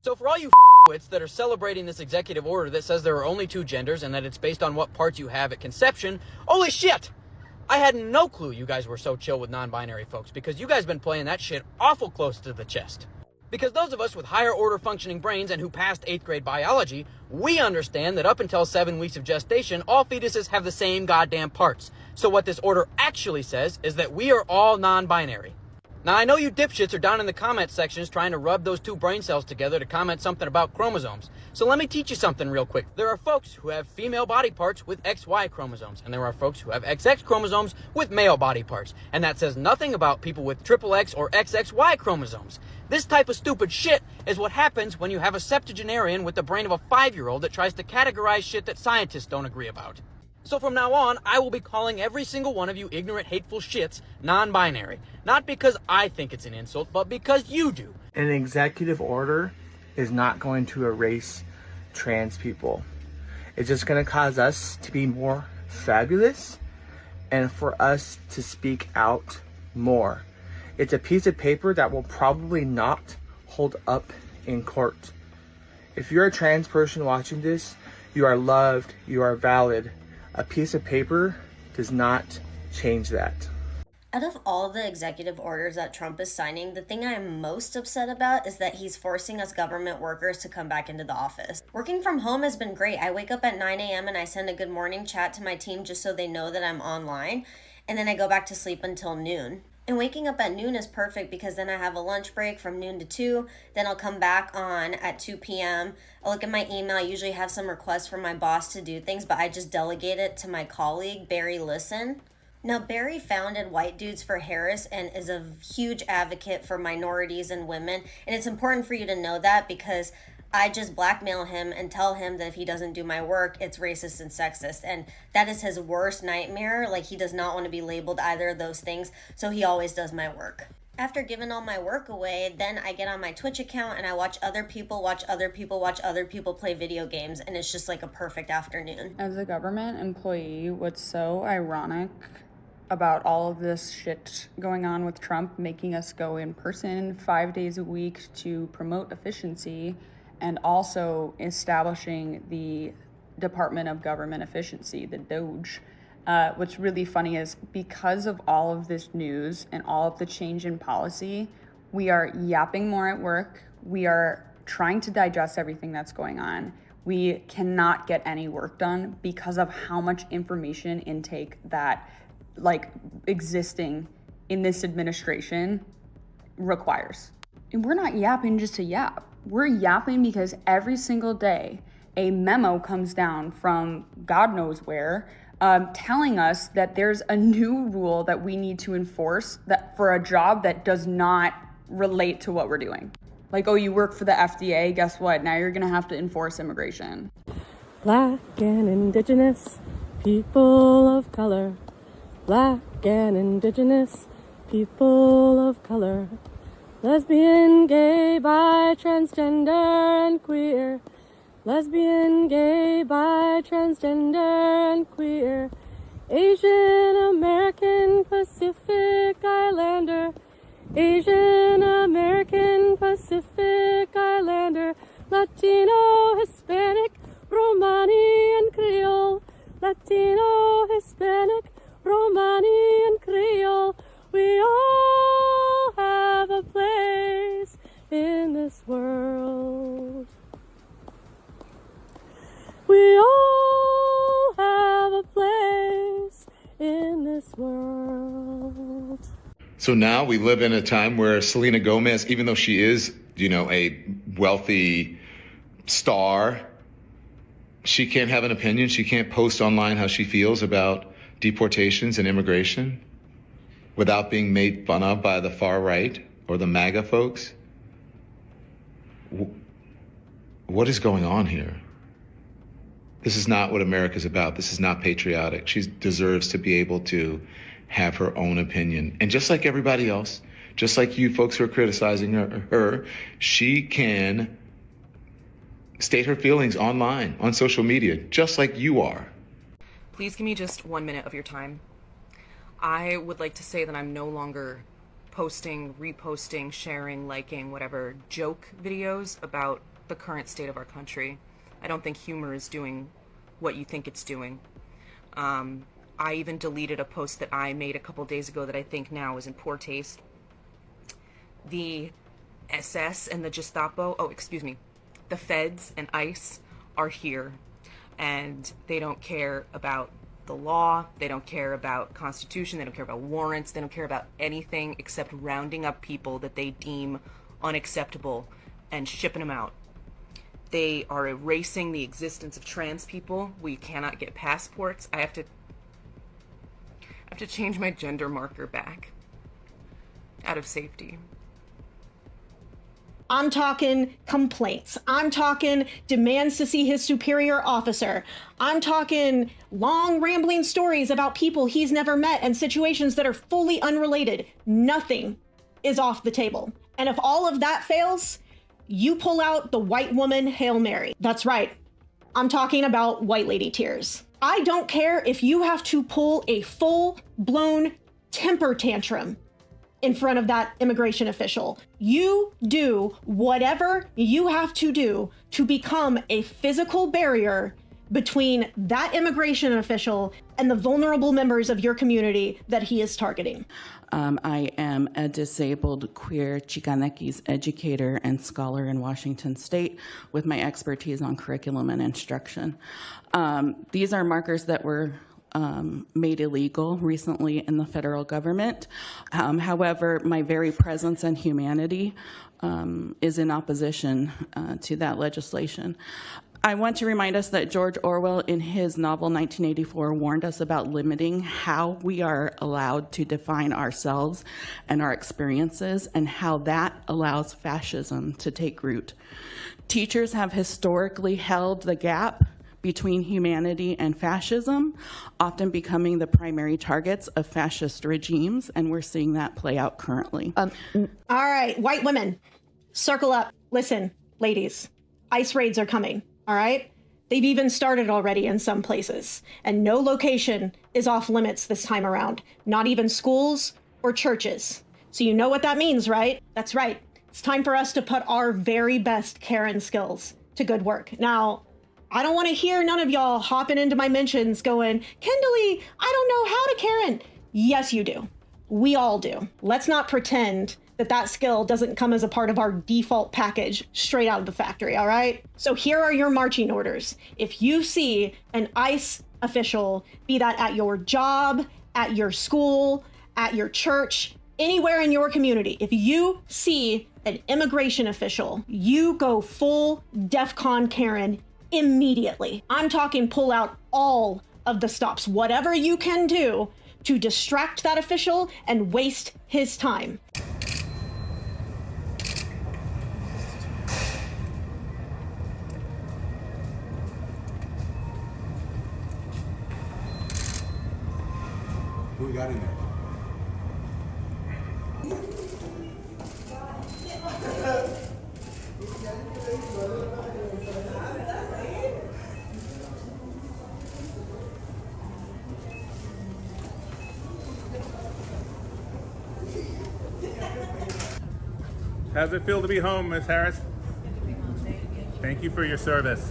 So for all you wits that are celebrating this executive order that says there are only two genders and that it's based on what parts you have at conception, holy shit! I had no clue you guys were so chill with non-binary folks, because you guys been playing that shit awful close to the chest. Because those of us with higher order functioning brains and who passed 8th grade biology, we understand that up until 7 weeks of gestation, all fetuses have the same goddamn parts. So what this order actually says is that we are all non-binary. Now, I know you dipshits are down in the comment sections trying to rub those two brain cells together to comment something about chromosomes. So let me teach you something real quick. There are folks who have female body parts with XY chromosomes, and there are folks who have XX chromosomes with male body parts. And that says nothing about people with XXX or XXY chromosomes. This type of stupid shit is what happens when you have a septuagenarian with the brain of a 5-year-old that tries to categorize shit that scientists don't agree about. So from now on, I will be calling every single one of you ignorant, hateful shits non-binary. Not because I think it's an insult, but because you do. An executive order is not going to erase trans people. It's just going to cause us to be more fabulous and for us to speak out more. It's a piece of paper that will probably not hold up in court. If you're a trans person watching this, you are loved, you are valid. A piece of paper does not change that. Out of all the executive orders that Trump is signing, the thing I am most upset about is that he's forcing us government workers to come back into the office. Working from home has been great. I wake up at 9 a.m. and I send a good morning chat to my team just so they know that I'm online, and then I go back to sleep until noon. And waking up at noon is perfect because then I have a lunch break from noon to 2. Then I'll come back on at 2 p.m. I'll look at my email. I usually have some requests from my boss to do things, but I just delegate it to my colleague, Barry Listen. Now, Barry founded White Dudes for Harris and is a huge advocate for minorities and women. And it's important for you to know that because I just blackmail him and tell him that if he doesn't do my work, it's racist and sexist. And that is his worst nightmare. Like, he does not want to be labeled either of those things, so he always does my work. After giving all my work away, then I get on my Twitch account and I watch other people play video games, and it's just like a perfect afternoon. As a government employee, what's so ironic about all of this shit going on with Trump making us go in person 5 days a week to promote efficiency and also establishing the Department of Government Efficiency, the DOGE. What's really funny is because of all of this news and all of the change in policy, we are yapping more at work. We are trying to digest everything that's going on. We cannot get any work done because of how much information intake that existing in this administration requires. And we're not yapping just to yap. We're yapping because every single day a memo comes down from God knows where, telling us that there's a new rule that we need to enforce that for a job that does not relate to what we're doing. Like, oh, you work for the FDA, guess what? Now you're gonna have to enforce immigration. Black and indigenous people of color. Black and indigenous people of color. Lesbian, gay, bi, transgender, and queer. Lesbian, gay, bi, transgender, and queer. Asian American Pacific Islander. Asian American Pacific Islander. Latino, Hispanic, Romani, and Creole. Latino, Hispanic, Romani, and Creole. We all have a place in this world. We all have a place in this world. So now we live in a time where Selena Gomez, even though she is, a wealthy star, she can't have an opinion. She can't post online how she feels about deportations and immigration without being made fun of by the far right or the MAGA folks. What is going on here? This is not what America's about. This is not patriotic. She deserves to be able to have her own opinion. And just like everybody else, just like you folks who are criticizing her, she can state her feelings online, on social media, just like you are. Please give me just 1 minute of your time. I would like to say that I'm no longer posting, reposting, sharing, liking, whatever joke videos about the current state of our country. I don't think humor is doing what you think it's doing. I even deleted a post that I made a couple days ago that I think now is in poor taste. The SS and the Gestapo, the feds and ICE are here, and they don't care about the law, they don't care about Constitution, they don't care about warrants, they don't care about anything except rounding up people that they deem unacceptable and shipping them out. They are erasing the existence of trans people. We cannot get passports. I have to change my gender marker back out of safety. I'm talking complaints. I'm talking demands to see his superior officer. I'm talking long rambling stories about people he's never met and situations that are fully unrelated. Nothing is off the table. And if all of that fails, you pull out the white woman Hail Mary. That's right. I'm talking about white lady tears. I don't care if you have to pull a full-blown temper tantrum in front of that immigration official. You do whatever you have to do to become a physical barrier between that immigration official and the vulnerable members of your community that he is targeting. I am a disabled queer Chicanekis educator and scholar in Washington State with my expertise on curriculum and instruction. These are markers that were made illegal recently in the federal government. However, my very presence and humanity is in opposition to that legislation. I want to remind us that George Orwell, in his novel 1984, warned us about limiting how we are allowed to define ourselves and our experiences, and how that allows fascism to take root. Teachers have historically held the gap between humanity and fascism, often becoming the primary targets of fascist regimes, and we're seeing that play out currently. All right, white women, circle up. Listen, ladies, ICE raids are coming, all right? They've even started already in some places, and no location is off limits this time around, not even schools or churches. So you know what that means, right? That's right. It's time for us to put our very best Karen skills to good work. Now, I don't want to hear none of y'all hopping into my mentions going, Kendall-y, I don't know how to Karen. Yes, you do. We all do. Let's not pretend that that skill doesn't come as a part of our default package straight out of the factory, all right? So here are your marching orders. If you see an ICE official, be that at your job, at your school, at your church, anywhere in your community, if you see an immigration official, you go full DEFCON Karen immediately. I'm talking pull out all of the stops, whatever you can do to distract that official and waste his time. Who we got in there? How does it feel to be home, Ms. Harris? Thank you for your service.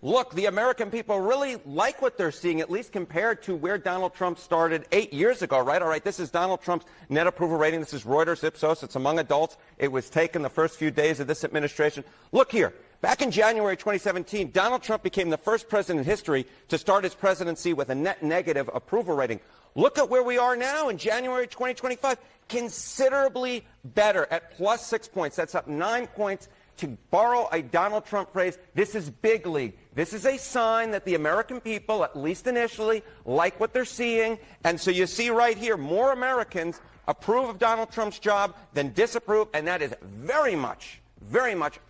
Look, the American people really like what they're seeing, at least compared to where Donald Trump started 8 years ago, right? All right, this is Donald Trump's net approval rating. This is Reuters Ipsos. It's among adults. It was taken the first few days of this administration. Look here. Back in January 2017, Donald Trump became the first president in history to start his presidency with a net negative approval rating. Look at where we are now in January 2025. Considerably better at plus 6 points. That's up 9 points. To borrow a Donald Trump phrase, this is big league. This is a sign that the American people, at least initially, like what they're seeing. And so you see right here, more Americans approve of Donald Trump's job than disapprove, and that is very much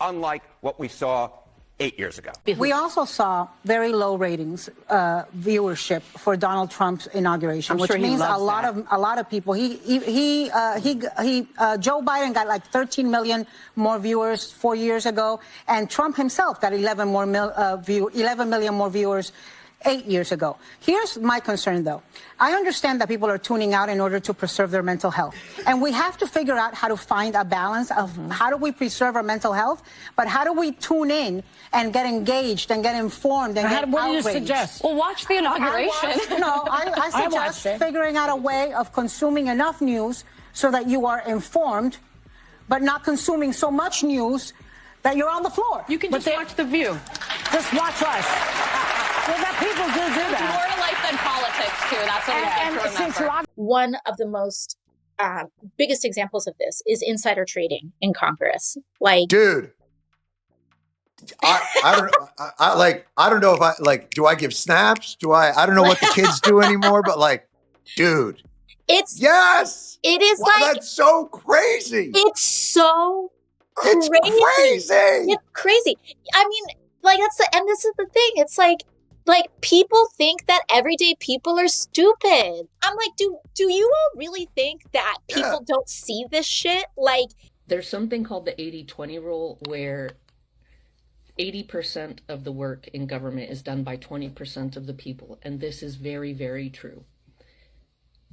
unlike what we saw 8 years ago. We also saw very low ratings, viewership for Donald Trump's inauguration, which means a lot of people. Joe Biden got like 13 million more viewers 4 years ago, and Trump himself got 11 million more viewers 8 years ago. Here's my concern, though. I understand that people are tuning out in order to preserve their mental health. And we have to figure out how to find a balance of how do we preserve our mental health, but how do we tune in and get engaged and get informed and get What do you outraged? suggest? Well, watch the inauguration. I suggest figuring out a way of consuming enough news so that you are informed, but not consuming so much news that you're on the floor. You can just watch The View. Just watch us. Well, that people do that. More to life than politics, too. That's what we have to remember. One of the most biggest examples of this is insider trading in Congress. Like, dude, I don't know if I do I give snaps? I don't know what the kids do anymore, but like, dude, it is that's so crazy. It's so crazy. It's crazy. It's crazy. I mean, like, and this is the thing. It's like people think that everyday people are stupid. I'm like, do you all really think that people don't see this shit? Like, there's something called the 80-20 rule where 80% of the work in government is done by 20% of the people. And this is very, very true.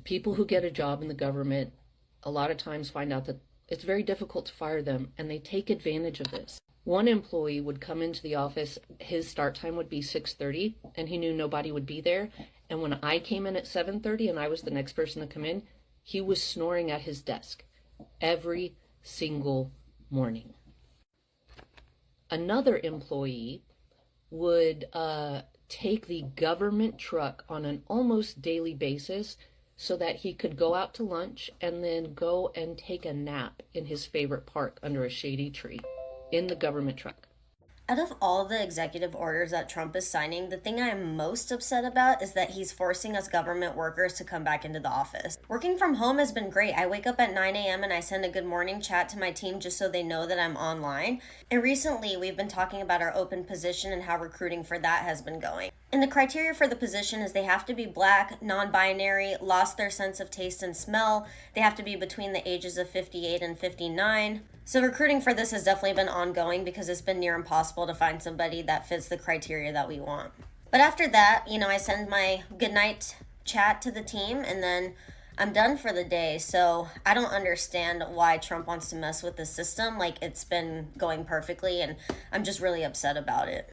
People who get a job in the government a lot of times find out that it's very difficult to fire them, and they take advantage of this. One employee would come into the office, his start time would be 6:30, and he knew nobody would be there. And when I came in at 7:30 and I was the next person to come in, he was snoring at his desk every single morning. Another employee would take the government truck on an almost daily basis so that he could go out to lunch and then go and take a nap in his favorite park under a shady tree in the government truck. Out of all the executive orders that Trump is signing, the thing I am most upset about is that he's forcing us government workers to come back into the office. Working from home has been great. I wake up at 9 a.m. and I send a good morning chat to my team just so they know that I'm online. And recently, we've been talking about our open position and how recruiting for that has been going. And the criteria for the position is they have to be Black, non-binary, lost their sense of taste and smell. They have to be between the ages of 58 and 59. So recruiting for this has definitely been ongoing because it's been near impossible to find somebody that fits the criteria that we want. But after that, I send my goodnight chat to the team and then I'm done for the day. So I don't understand why Trump wants to mess with the system. Like, it's been going perfectly and I'm just really upset about it.